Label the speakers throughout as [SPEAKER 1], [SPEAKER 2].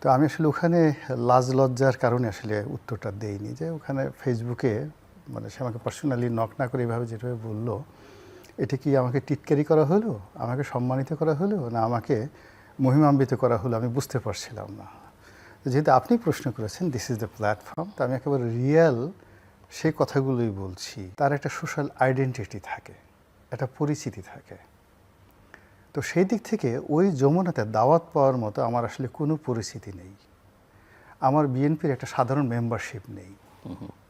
[SPEAKER 1] তো আমি আসলে ওখানে লাজ লজ্জার কারণে আসলে উত্তরটা দেইনি, যে ওখানে ফেসবুকে মানে সে আমাকে পার্সোনালি নক না করে এভাবে যেভাবে বললো, এটা কি আমাকে টিটকারি করা হলো, আমাকে সম্মানিত করা হলো, না আমাকে মহিমান্বিত করা হলো, আমি বুঝতে পারছিলাম না। যেহেতু আপনি প্রশ্ন করেছেন, দিস ইজ দ্য প্ল্যাটফর্ম, তো আমি একেবারে রিয়েল সেই কথাগুলোই বলছি। তার একটা সোশ্যাল আইডেন্টিটি থাকে, একটা পরিচিতি থাকে। তো সেই দিক থেকে ওই যমুনাতে দাওয়াত পাওয়ার মতো আমার আসলে কোনো পরিস্থিতি নেই। আমার বিএনপির একটা সাধারণ মেম্বারশিপ নেই,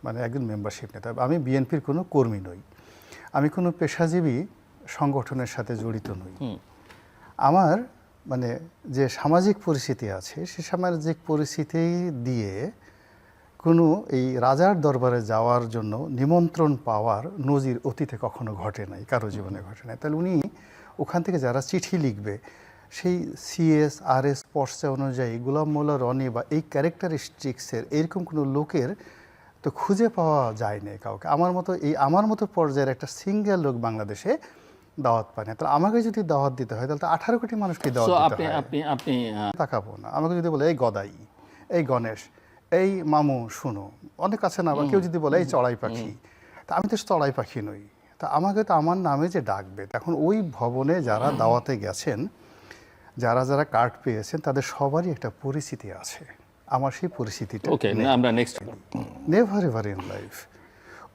[SPEAKER 1] মানে একজন মেম্বারশিপ নেই। তবে আমি বিএনপির কোনো কর্মী নই, আমি কোনো পেশাজীবী সংগঠনের সাথে জড়িত নই। আমার মানে যে সামাজিক পরিস্থিতি আছে, সে সামাজিক পরিস্থিতি দিয়ে কোনো এই রাজার দরবারে যাওয়ার জন্য নিমন্ত্রণ পাওয়ার নজির অতীতে কখনো ঘটে নাই, কারো জীবনে ঘটে নাই। তাহলে উনি ওখান থেকে যারা চিঠি লিখবে, সেই সিএস আরএস পর্চা অনুযায়ী গোলাম মোল্লা রনি বা এই ক্যারেক্টারিস্টিক্সের এরকম কোনো লোকের তো খুঁজে পাওয়া যায় না কাউকে। আমার মতো পর্যায়ের একটা সিঙ্গেল লোক বাংলাদেশে দাওয়াত পায় না। তাহলে আমাকে যদি দাওয়াত দিতে হয়, তাহলে তো 18 কোটি মানুষকে দাওয়াত দিতে হয়।
[SPEAKER 2] আপনি
[SPEAKER 1] তাকাবো না। আমাকে যদি বলে এই গদাই, এই গণেশ, এই মামু শুনো, অনেক আছে না, বা কেউ যদি বলে এই চড়াই পাখি, তা আমি তো চড়াই পাখি নই। তা আমাকে তো আমার নামে যে ডাকবে, তখন ওই ভবনে যারা দাওয়াতে গেছেন, যারা যারা কার্ড পেয়েছেন, তাদের সবারই একটা পরিস্থিতি আছে। আমার সেই পরিস্থিতিটা
[SPEAKER 2] আমরা next
[SPEAKER 1] never ever in life.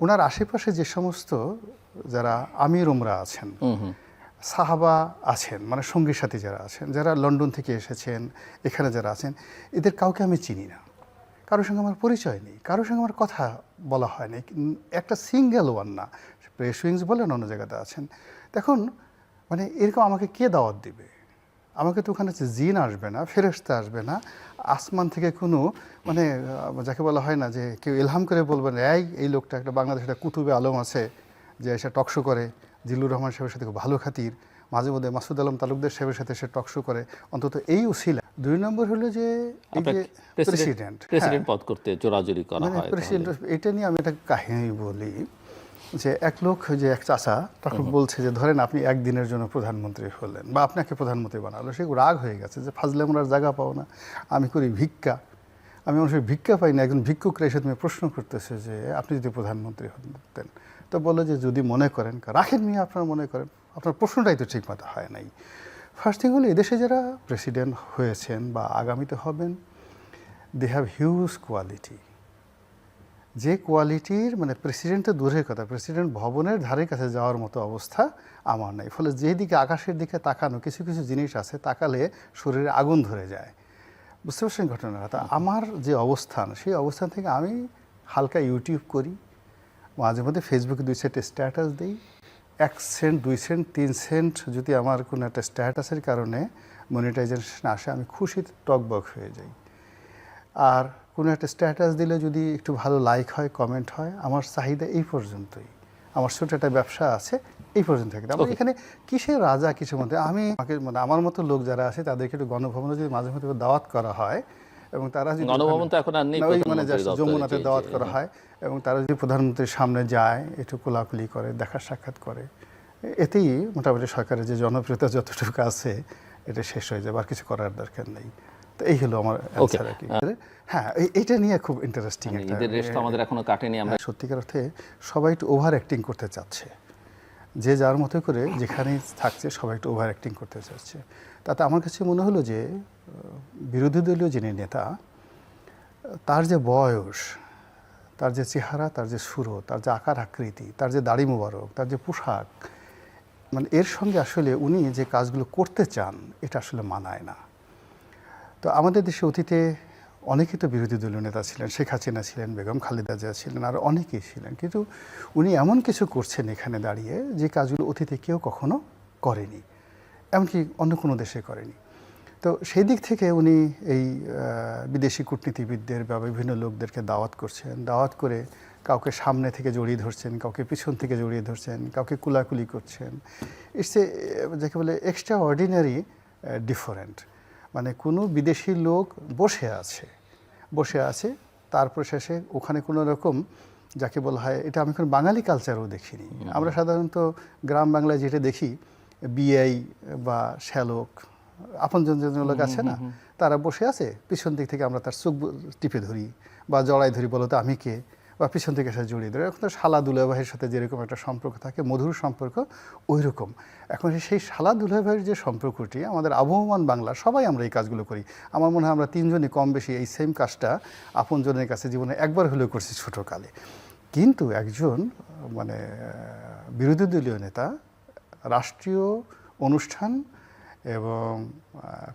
[SPEAKER 1] ওনার আশেপাশে যে সমস্ত যারা আমির উমরা আছেন, সাহাবা আছেন, মানে সঙ্গী সাথী যারা আছেন, যারা লন্ডন থেকে এসেছেন, এখানে যারা আছেন, এদের কাউকে আমি চিনি না, কারোর সঙ্গে আমার পরিচয় নেই, কারোর সঙ্গে আমার কথা বলা হয়নি, একটা সিঙ্গেল ওয়ান না। প্রেস উইংস বলেন, অন্য জায়গাতে আছেন। দেখুন মানে এরকম আমাকে কে দাওয়াত দিবে? আমাকে তো ওখানে জিন আসবে না, ফেরেশতা আসবে না, আসমান থেকে কোনো মানে যাকে বলা হয় না যে কেউ ইলহাম করে বলবেন এই লোকটা একটা বাংলাদেশের একটা কুতুবে আলম আছে যে এসে টকশো করে, জিল্লুর রহমান সাহেবের সাথে খুব ভালো খাতির, মাঝে মধ্যে মাসুদ আলম তালুকদার সাহেবের সাথে সে টকশো করে, অন্তত এই উসিলা। 2 নম্বর হলো যে
[SPEAKER 2] প্রেসিডেন্ট পদ করতে জোরাজুরি করা হয়।
[SPEAKER 1] প্রেসিডেন্ট, এটা নিয়ে আমি একটা কাহিনী বলি, যে এক লোক, যে এক চাচা তখন বলছে যে ধরেন আপনি একদিনের জন্য প্রধানমন্ত্রী হলেন, বা আপনাকে প্রধানমন্ত্রী বানালো, সে রাগ হয়ে গেছে যে ফাজলে আমার জায়গা পাও না, আমি করি ভিক্ষা, আমি মানুষের ভিক্ষা পাই না, একজন ভিক্ষুকরা এসে তুমি প্রশ্ন করতেছে যে আপনি যদি প্রধানমন্ত্রী হতেন। তো বলে যে যদি মনে করেন, রাখেন মিয়া, আপনারা মনে করেন, আপনার প্রশ্নটাই তো ঠিক মতো হয় নাই। ফার্স্ট থিং হলো, এদেশে যারা প্রেসিডেন্ট হয়েছেন বা আগামীতে হবেন, দে হ্যাভ হিউজ কোয়ালিটি, যে কোয়ালিটির মানে প্রেসিডেন্টের দূরের কথা, প্রেসিডেন্ট ভবনের ধারে কাছে যাওয়ার মতো অবস্থা আমার নাই। ফলে যেদিকে আকাশের দিকে তাকানো, কিছু কিছু জিনিস আছে, তাকালে শরীরে আগুন ধরে যায়। বুঝতে পারছেন ঘটনাটা? তা আমার যে অবস্থান, সেই অবস্থান থেকে আমি হালকা ইউটিউব করি, মাঝে মধ্যে ফেসবুকে 2 সেন্ট স্ট্যাটাস দিই। 1 সেন্ট 2 সেন্ট 3 সেন্ট যদি আমার কোনো একটা স্ট্যাটাসের কারণে মনিটাইজেশন আসে, আমি খুশিতে টকবক হয়ে যাই। আর কোনো একটা স্ট্যাটাস দিলে যদি একটু ভালো লাইক হয়, কমেন্ট হয়, আমার চাহিদা এই পর্যন্তই। আমার ছোট একটা ব্যবসা আছে, এই পর্যন্ত থাকে। আমার এখানে কিসের রাজা, কিসের মধ্যে আমি মানে আমার মতো লোক যারা আছে তাদেরকে একটু গণভবনে যদি মাঝে মধ্যে দাওয়াত করা হয়, এবং তারা যদি
[SPEAKER 2] গণভবন তো এখন আর নেই,
[SPEAKER 1] মানে যমুনাতে দাওয়াত করা হয়, এবং তারা যদি প্রধানমন্ত্রীর সামনে যায়, একটু কোলাকুলি করে, দেখা সাক্ষাৎ করে, এতেই মোটামুটি সরকারের যে জনপ্রিয়তা যতটুকু আছে এটা শেষ হয়ে যাবে, আর কিছু করার দরকার নেই। তো এই হলো আমার অ্যানসার আর কি। হ্যাঁ, এটা নিয়ে খুব ইন্টারেস্টিং একটা,
[SPEAKER 2] ঈদের রেস্ট আমাদের এখনো কাটেনি। আমরা
[SPEAKER 1] সত্যিকার অর্থে সবাই একটু ওভার অ্যাক্টিং করতে চাচ্ছে, যে যার মতো করে যেখানেই থাকছে সবাই একটু ওভার অ্যাক্টিং করতে চাচ্ছে। তাতে আমার কাছে মনে হলো যে বিরোধী দলীয় যিনি নেতা, তার যে বয়স, তার যে চেহারা, তার যে সুরো, তার যে আকার আকৃতি, তার যে দাড়ি মোবারক, তার যে পোশাক, মানে এর সঙ্গে আসলে উনি যে কাজগুলো করতে চান এটা আসলে মানায় না। তো আমাদের দেশে অতীতে অনেকেই তো বিরোধী দলীয় নেতা ছিলেন, শেখ হাসিনা ছিলেন, বেগম খালেদা জিয়া ছিলেন, আর অনেকেই ছিলেন, কিন্তু উনি এমন কিছু করছেন এখানে দাঁড়িয়ে যে কাজগুলো অতীতে কেউ কখনো করেনি, এমনকি অন্য কোনো দেশে করেনি। তো সেই দিক থেকে উনি এই বিদেশি কূটনীতিবিদদের বা বিভিন্ন লোকদেরকে দাওয়াত করছেন, দাওয়াত করে কাউকে সামনে থেকে জড়িয়ে ধরছেন, কাউকে পিছন থেকে জড়িয়ে ধরছেন, কাউকে কুলাকুলি করছেন। ইটস এ যাকে বলে এক্সট্রা অর্ডিনারি ডিফারেন্ট। মানে কোনো বিদেশি লোক বসে আছে, তারপর শেষে ওখানে কোনো রকম যাকে বলা হয়, এটা আমি কোনো বাঙালি কালচারও দেখিনি। আমরা সাধারণত গ্রাম বাংলায় যেটা দেখি, বিআই বা শ্যালক, আপনজন লোক আছে না, তারা বসে আছে, পিছন দিক থেকে আমরা তার চোখ টিপে ধরি বা জড়াই ধরি, বলো তো আমি কে, বা পিছন থেকে এসে জড়িয়ে ধরে। এখন তো শালা দুলাভাইয়ের সাথে যেরকম একটা সম্পর্ক থাকে, মধুর সম্পর্ক, ওই রকম এখন সেই শালা দুলাভাইয়ের যে সম্পর্কটি আমাদের আবহমান বাংলা, সবাই আমরা এই কাজগুলো করি। আমার মনে হয় আমরা তিনজনই কম বেশি এই সেম কাজটা আপনজনের কাছে জীবনে একবার হলেও করছি ছোটোকালে। কিন্তু একজন মানে বিরোধী দলীয় নেতা রাষ্ট্রীয় অনুষ্ঠান এবং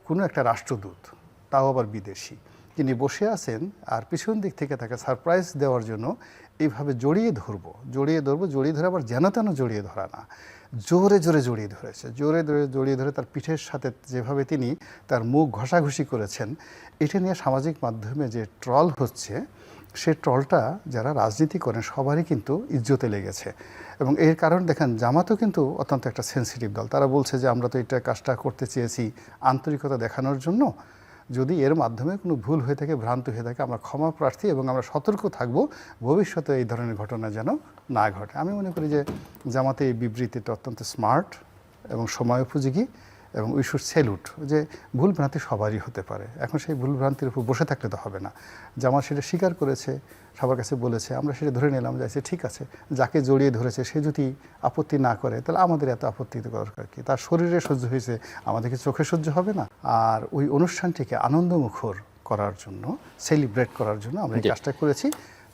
[SPEAKER 1] কোনো একটা রাষ্ট্রদূত, তাও আবার বিদেশি, তিনি বসে আছেন আর পিছন দিক থেকে তাকে সারপ্রাইজ দেওয়ার জন্য এইভাবে জড়িয়ে ধরবো, জড়িয়ে ধরে আবার যেন তেন জড়িয়ে ধরা না, জোরে জোরে জড়িয়ে ধরেছে, জড়িয়ে ধরে তার পিঠের সাথে যেভাবে তিনি তার মুখ ঘষাঘষি করেছেন, এটা নিয়ে সামাজিক মাধ্যমে যে ট্রল হচ্ছে, সে ট্রলটা যারা রাজনীতি করেন সবারই কিন্তু ইজ্জতে লেগেছে। এবং এর কারণ দেখেন, জামাতও কিন্তু অত্যন্ত একটা সেনসিটিভ দল। তারা বলছে যে আমরা তো এটা কাজটা করতে চেয়েছি আন্তরিকতা দেখানোর জন্য, যদি এর মাধ্যমে কোনো ভুল হয়ে থাকে, ভ্রান্তি হয়ে থাকে, আমরা ক্ষমা প্রার্থী এবং আমরা সতর্ক থাকব ভবিষ্যতে এই ধরনের ঘটনা যেন না ঘটে। আমি মনে করি যে জামাতে এই বিবৃতিটা অত্যন্ত স্মার্ট এবং সময়োপযোগী, এবং উই শুড স্যালুট। যে ভুল ভ্রান্তি সবারই হতে পারে, এখন সেই ভুল ভ্রান্তির উপর বসে থাকলে তো হবে না। জামাত সেটা স্বীকার করেছে, সবার কাছে বলেছে, আমরা সেটা ধরে নিলাম, যাইছে ঠিক আছে, যাকে জড়িয়ে ধরেছে সে যদি আপত্তি না করে তাহলে আমাদের এত আপত্তি দরকার কি? তার শরীরে সহ্য হয়েছে, আমাদেরকে চোখে সহ্য হবে না? আর ওই অনুষ্ঠানটিকে আনন্দমুখর করার জন্য, সেলিব্রেট করার জন্য আমরা এই কাজটা করেছি।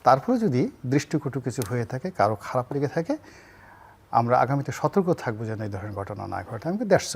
[SPEAKER 1] তারপরে যদি দৃষ্টিকটু কিছু হয়ে থাকে, কারো খারাপ লেগে থাকে, আমরা আগামীতে সতর্ক থাকবো যেন এই ধরনের ঘটনা না ঘটে। আমি দ্যাটস